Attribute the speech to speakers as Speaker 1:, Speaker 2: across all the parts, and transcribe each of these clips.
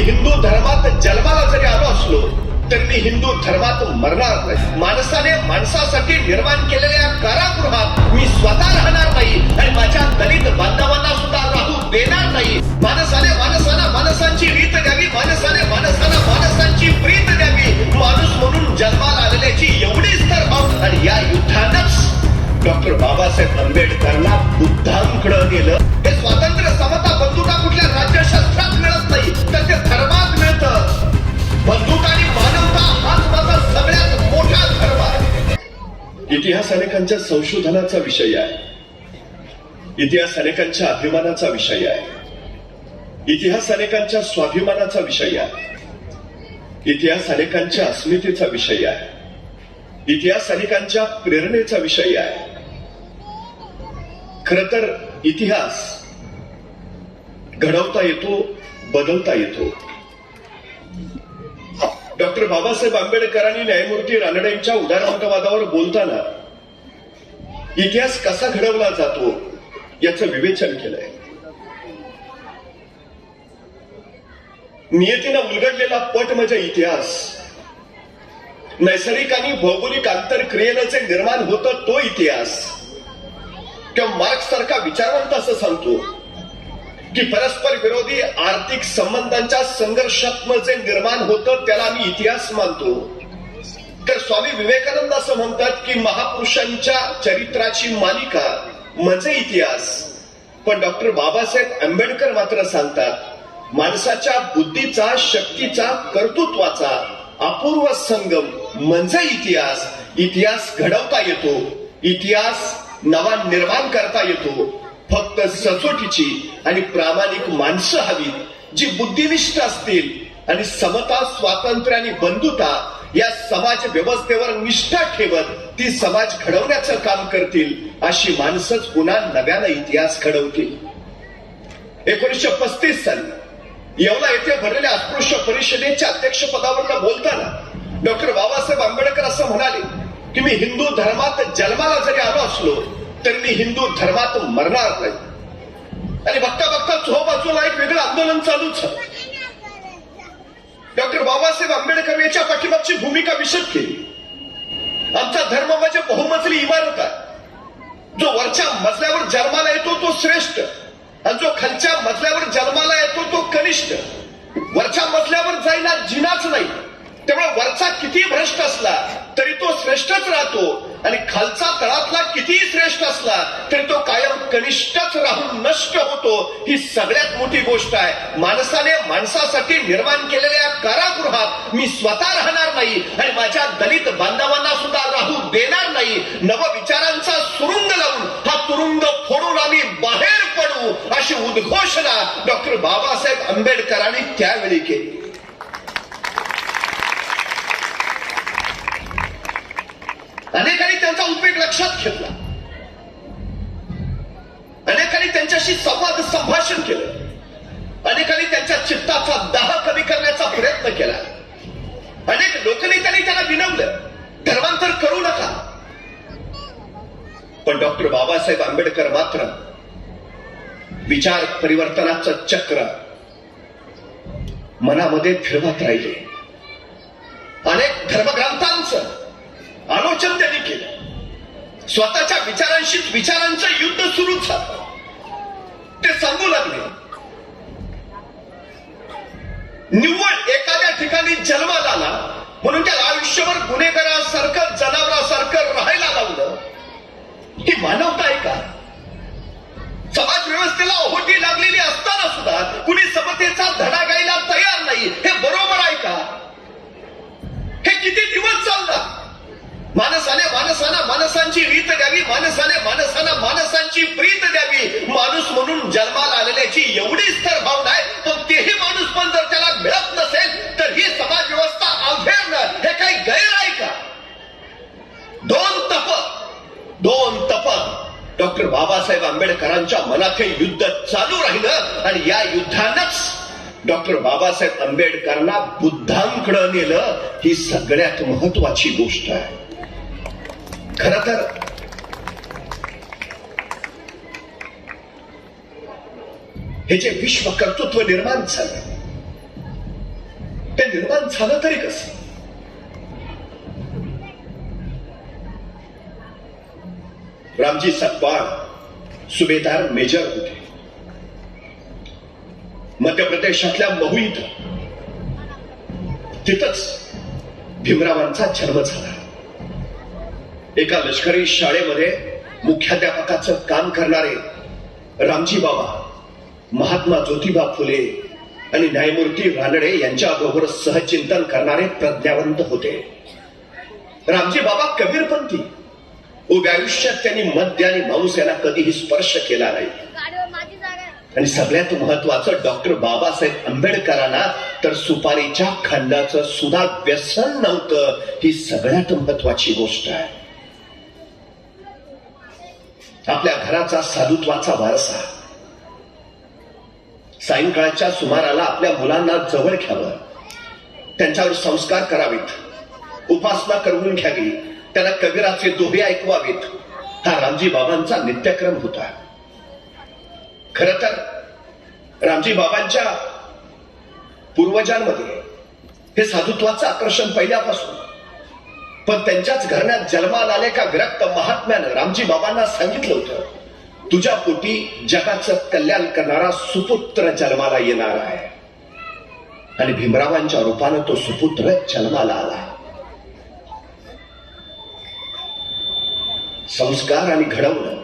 Speaker 1: हिंदू धर्मात जन्माला जरी आलो असलो तर मी हिंदू धर्मात मरणार नाही. माणसाने माणसासाठी निर्माण केलेल्या कारागृहात मी स्वतः राहणार नाही आणि माझ्या दलित बांधवांना सुद्धा राहू देणार नाही. माणसाने माणसाला माणसांची रीत द्यावी, माणसाने माणसाला माणसांची प्रीत द्यावी. माणूस म्हणून जन्माला आलेल्याची एवढीच तर भाव. आणि या युद्धानंच डॉक्टर बाबासाहेब आंबेडकरांना बुद्धांकडे नेलं. हे स्वातंत्र्य, समता, बंधुता कुठल्या राज्यशास्त्रात मिळत नाही, तर ते धर्मात मिळतं. बंधुता आणि मानवता हाच माझा सगळ्यात मोठा धर्म आहे. इतिहास अनेकांच्या संशोधनाचा विषय आहे. इतिहास अनेकांच्या अभिमानाचा विषय आहे. इतिहास अनेकांच्या स्वाभिमानाचा विषय आहे. इतिहास अनेकांच्या अस्मितेचा विषय आहे. इतिहास अनेकांच्या प्रेरणेचा विषय आहे. खर तर इतिहास घडवता येतो, बदलता येतो. डॉक्टर बाबासाहेब आंबेडकरांनी न्यायमूर्ती रानडेंच्या उदारमतवादावर बोलताना इतिहास कसा घडवला जातो याचं विवेचन केलंय. नियतीनं उलगडलेला पट म्हणजे इतिहास. नैसर्गिक आणि भौगोलिक आंतरक्रियेनं जे निर्माण होतं तो इतिहास. किंवा मार्क्स सारखा विचारवंत असं सांगतो की परस्पर विरोधी आर्थिक संबंधांच्या संघर्षात्मक जे निर्माण होतं त्याला आम्ही इतिहास मानतो. तर स्वामी विवेकानंद असं म्हणतात की महापुरुषांच्या चरित्राची मालिका म्हणजे इतिहास. पण डॉक्टर बाबासाहेब आंबेडकर मात्र सांगतात माणसाच्या बुद्धीचा, शक्तीचा, कर्तृत्वाचा अपूर्व संगम म्हणजे इतिहास. इतिहास घडवता येतो, इतिहास नवा निर्माण करता येतो. फक्त सचोटीची आणि प्रामाणिक माणसं हवीत, जी बुद्धिनिष्ठ असतील आणि समता, स्वातंत्र्य आणि बंधुता या समाज व्यवस्थेवर निष्ठा ठेवत ती समाज घडवण्याचं काम करतील. अशी माणसंच पुन्हा नव्यानं इतिहास घडवतील. 1935 साली येवला येथे भरलेल्या अस्पृश्य परिषदेच्या अध्यक्षपदावर बोलताना डॉक्टर बाबासाहेब आंबेडकर असं म्हणाले की मी हिंदू धर्मात जन्माला जरी आलो असलो तर मी हिंदू धर्मात मरणार नाही. आणि बघता बघता चोबाजूला एक वेगळं आंदोलन चालूच. डॉक्टर बाबासाहेब आंबेडकर याच्या पाठीमागची भूमिका विशद केली. आमचा धर्म म्हणजे बहुमजली इमारत आहे. जो वरच्या मजल्यावर जन्माला येतो तो श्रेष्ठ आणि जो खालच्या मजल्यावर जन्माला येतो तो कनिष्ठ. वरच्या मजल्यावर जायला जिनाच नाही. त्यामुळे वरचा किती भ्रष्ट असला तरी तो श्रेष्ठच राहतो आणि खालचा तळातला कितीही श्रेष्ठ असला तरी तो कायम कनिष्ठच राहून नष्ट होतो. ही सगळ्यात मोठी गोष्ट आहे. माणसाने माणसासाठी निर्माण केलेल्या कारागृहात मी स्वतः राहणार नाही आणि माझ्या दलित बांधवांना सुद्धा राहू देणार नाही. नवविचारांचा सुरुंग लावून हा तुरुंग फोडून आम्ही बाहेर पडू अशी उद्घोषणा डॉक्टर बाबासाहेब आंबेडकरांनी त्यावेळी केली. अनेकांनी त्यांचा उद्वेग लक्षात घेतला. अनेकांनी त्यांच्याशी संवाद संभाषण केलं. अनेकांनी त्यांच्या चित्ताचा दाह कमी करण्याचा प्रयत्न केला. अनेक लोकनेत्यांनी त्यांना विनवलं धर्मांतर करू नका. पण डॉक्टर बाबासाहेब आंबेडकर मात्र विचार परिवर्तनाचं चक्र मनामध्ये फिरवत राहिले. अनेक धर्मग्रंथांचं आलोचन त्यांनी केलं. स्वतःच्या विचारांचं युद्ध सुरू झालं. ते सांगू लागले निव्वळ एखाद्या ठिकाणी जन्माला आला म्हणून त्याला आयुष्यभर गुन्हेगारासारखं, जनावरासारखं राहायला लावलं. ही मानवता आहे का? समाज व्यवस्थेला ओहोटी लागलेली असताना सुद्धा कुणी समतेचा धडा घ्यायला तयार नाही. हे बरोबर आहे का? हे किती दिवस चालणार? माणसाने माणसाला माणसांची रीत द्यावी, माणसाने माणसाला माणसांची प्रीत द्यावी. माणूस म्हणून जन्माला आलेल्याची एवढीच तर भावना आहे. पण तेही माणूस पण जर त्याला मिळत नसेल तर ही समाज व्यवस्था अवघडणं हे काही गैर आहे का? दोन तप डॉक्टर बाबासाहेब आंबेडकरांच्या मनात हे युद्ध चालू राहिलं आणि या युद्धानंच डॉक्टर बाबासाहेब आंबेडकरांना बुद्धांकडे नेलं. ही सगळ्यात महत्वाची गोष्ट आहे. खर तर हे जे विश्व कर्तृत्व निर्माण झालं निर्माण झालं तरी कसं? रामजी सकपाळ सुभेदार मेजर होते. मध्य प्रदेशातल्या महू इथं तिथंच भीमरावांचा जन्म झाला. एका लष्करी शाळेमध्ये मुख्याध्यापकाचं काम करणारे रामजी बाबा महात्मा ज्योतिबा फुले आणि न्यायमूर्ती रानडे यांच्याबरोबर सहचिंतन करणारे प्रज्ञावंत होते. रामजी बाबा कबीरपंथी. उभ्या आयुष्यात त्यांनी मद्य आणि मांस याला कधीही स्पर्श केला नाही. आणि सगळ्यात महत्वाचं डॉक्टर बाबासाहेब आंबेडकरांना तर सुपारीच्या खंडाचं सुद्धा व्यसन नव्हतं. ही सगळ्यात महत्वाची गोष्ट आहे. आपल्या घराचा साधुत्वाचा वारसा सायंकाळच्या सुमाराला आपल्या मुलांना जवळ घ्यावं, त्यांच्यावर संस्कार करावेत, उपासना करून घ्यावी, त्यांना कबीराचे दोहे ऐकवावेत, हा रामजी बाबांचा नित्यक्रम होता. खर तर रामजी बाबांच्या पूर्वजांमध्ये हे साधुत्वाचं आकर्षण पहिल्यापासून. पण त्यांच्याच घराण्यात जन्माला आले का विरक्त महात्म्यानं रामजी बाबांना सांगितलं होतं, तुझ्या पोटी जगाचं कल्याण करणारा सुपुत्र जन्माला येणार आहे. आणि भीमरावांच्या रूपानं तो सुपुत्र जन्माला आला. संस्कार आणि घडवणं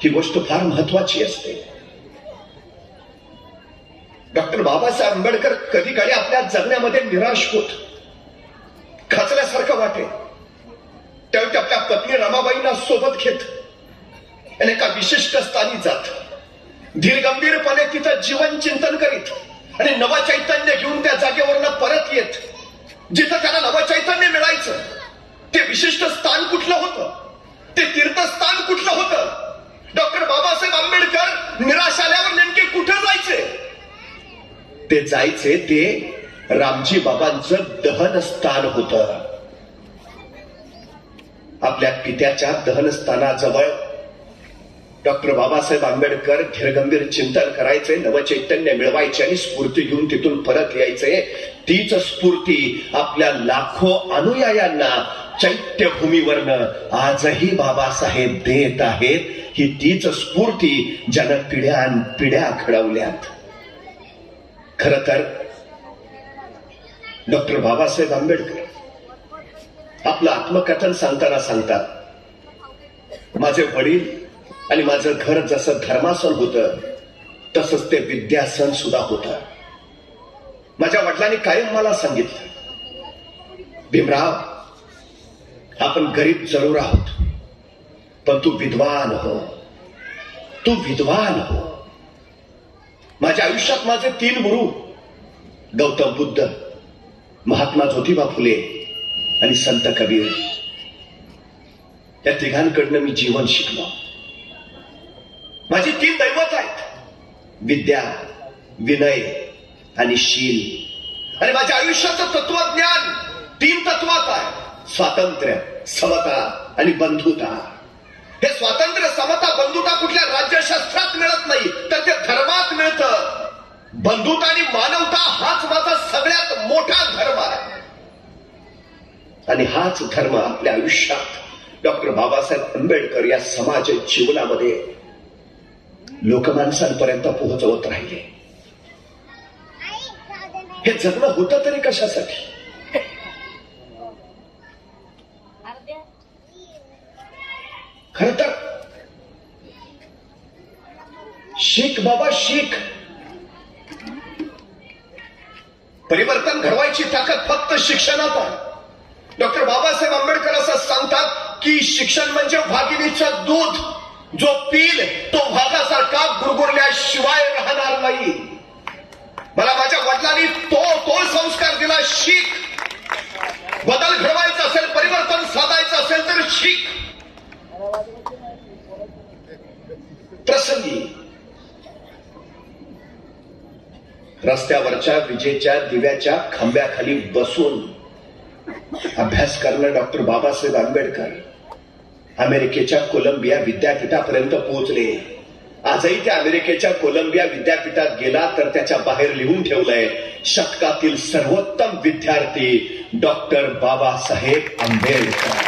Speaker 1: ही गोष्ट फार महत्वाची असते. डॉक्टर बाबासाहेब आंबेडकर कधी काळी आपल्या जगण्यामध्ये निराश होत, खचल्यासारखं वाटे. त्यावेळी आपल्या पत्नी रमाबाईंना सोबत घेत आणि एका विशिष्ट स्थानी जात, धीरगंभीरपणे तिथं जीवन चिंतन करीत आणि नवचैतन्य घेऊन त्या जागेवरनं परत येत. जिथं त्याला नवचैतन्य मिळायचं ते विशिष्ट स्थान कुठलं होतं, ते तीर्थस्थान कुठलं होतं? डॉक्टर बाबासाहेब आंबेडकर निराश आल्यावर नेमके कुठे जायचे? ते जायचे ते रामजी बाबांचं दहनस्थान होतं. आपल्या पित्याच्या दहनस्थानाजवळ डॉक्टर बाबासाहेब आंबेडकर धीरगंभीर चिंतन करायचे, नवचैतन्य मिळवायचे आणि स्फूर्ती घेऊन तिथून परत यायचे. तीच स्फूर्ती आपल्या लाखो अनुयायांना चैत्यभूमीवरनं आजही बाबासाहेब देत आहेत. ही तीच स्फूर्ती ज्यानं पिढ्यान पिढ्या घडवल्यात. खर तर डॉक्टर बाबासाहेब आंबेडकर आपलं आत्मकथन सांगताना सांगतात, माझे वडील आणि माझं घर जसं धर्मासन होतं तसंच ते विद्यासन सुद्धा होतं. माझ्या वडिलांनी कायम मला सांगितलं, भीमराव, आपण गरीब जरूर आहोत, पण तू विद्वान हो, तू विद्वान हो. माझ्या आयुष्यात माझे 3 गुरु, गौतम बुद्ध, महात्मा ज्योतिबा फुले आणि संत कबीर, या तिघांकडनं मी जीवन शिकलो. माझी 3 दैवत आहेत, विद्या, विनय आणि शील. आणि माझ्या आयुष्याचं तत्वज्ञान 3 तत्वात आहे, स्वातंत्र्य, समता आणि बंधुता. हे स्वातंत्र्य, समता, बंधुता कुठल्या राज्यशास्त्रात मिळत नाही, तर ते धर्मात मिळतं. बंधुता आणि मानवता हाच माझा सगळ्यात मोठा धर्म आहे. आणि हाच धर्म आपल्या आयुष्यात डॉक्टर बाबासाहेब आंबेडकर या समाज जीवनामध्ये लोकमानसांपर्यंत पोहोचवत राहिले. हे जगणं होतं तरी कशासाठी? खर तर शिक बाबा, शिक. परिवर्तन घडवायची ताकद फक्त शिक्षणात आहे. डॉक्टर बाबासाहेब आंबेडकर असं सांगतात की शिक्षण म्हणजे वाघिणीचं दूध, जो पील तो वाघासारखा गुरगुरल्याशिवाय राहणार नाही. मला माझ्या वडिलांनी तो संस्कार दिला, शिक. बदल घडवायचा असेल, परिवर्तन साधायचं असेल तर शिक. प्रसंगी रस्त्यावरच्या विजेच्या दिव्याच्या खांब्याखाली बसून अभ्यास करणं डॉक्टर बाबासाहेब आंबेडकर अमेरिकेच्या कोलंबिया विद्यापीठापर्यंत पोहोचले. आजही त्या अमेरिकेच्या कोलंबिया विद्यापीठात गेला तर त्याच्या बाहेर लिहून ठेवलंय शतकातील सर्वोत्तम विद्यार्थी डॉक्टर बाबासाहेब आंबेडकर.